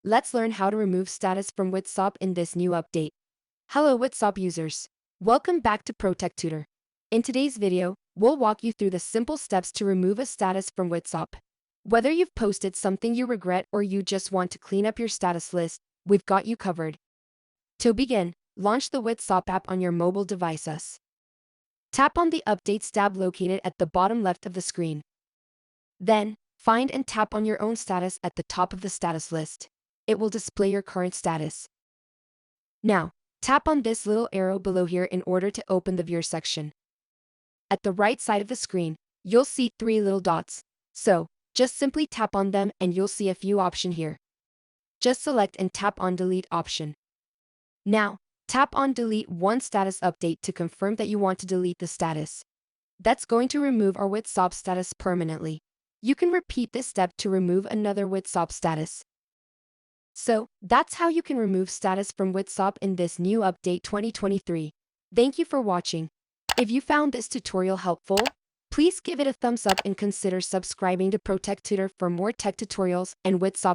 let's learn how to remove status from WhatsApp in this new update. Hello WhatsApp users. Welcome back to Protect Tutor. In today's video, we'll walk you through the simple steps to remove a status from WhatsApp. Whether you've posted something you regret or you just want to clean up your status list, we've got you covered. To begin, launch the WhatsApp app on your mobile devices. Tap on the Updates tab located at the bottom left of the screen. Then, find and tap on your own status at the top of the status list. It will display your current status. Now, tap on this little arrow below here in order to open the Viewer section. At the right side of the screen, you'll see 3 little dots. So, just simply tap on them and you'll see a few options here. Just select and tap on Delete option. Now, tap on Delete one status update to confirm that you want to delete the status. That's going to remove our WhatsApp status permanently. You can repeat this step to remove another WhatsApp status. So, that's how you can remove status from WhatsApp in this new update 2023. Thank you for watching. If you found this tutorial helpful, please give it a thumbs up and consider subscribing to Protect Tutor for more tech tutorials and WhatsApp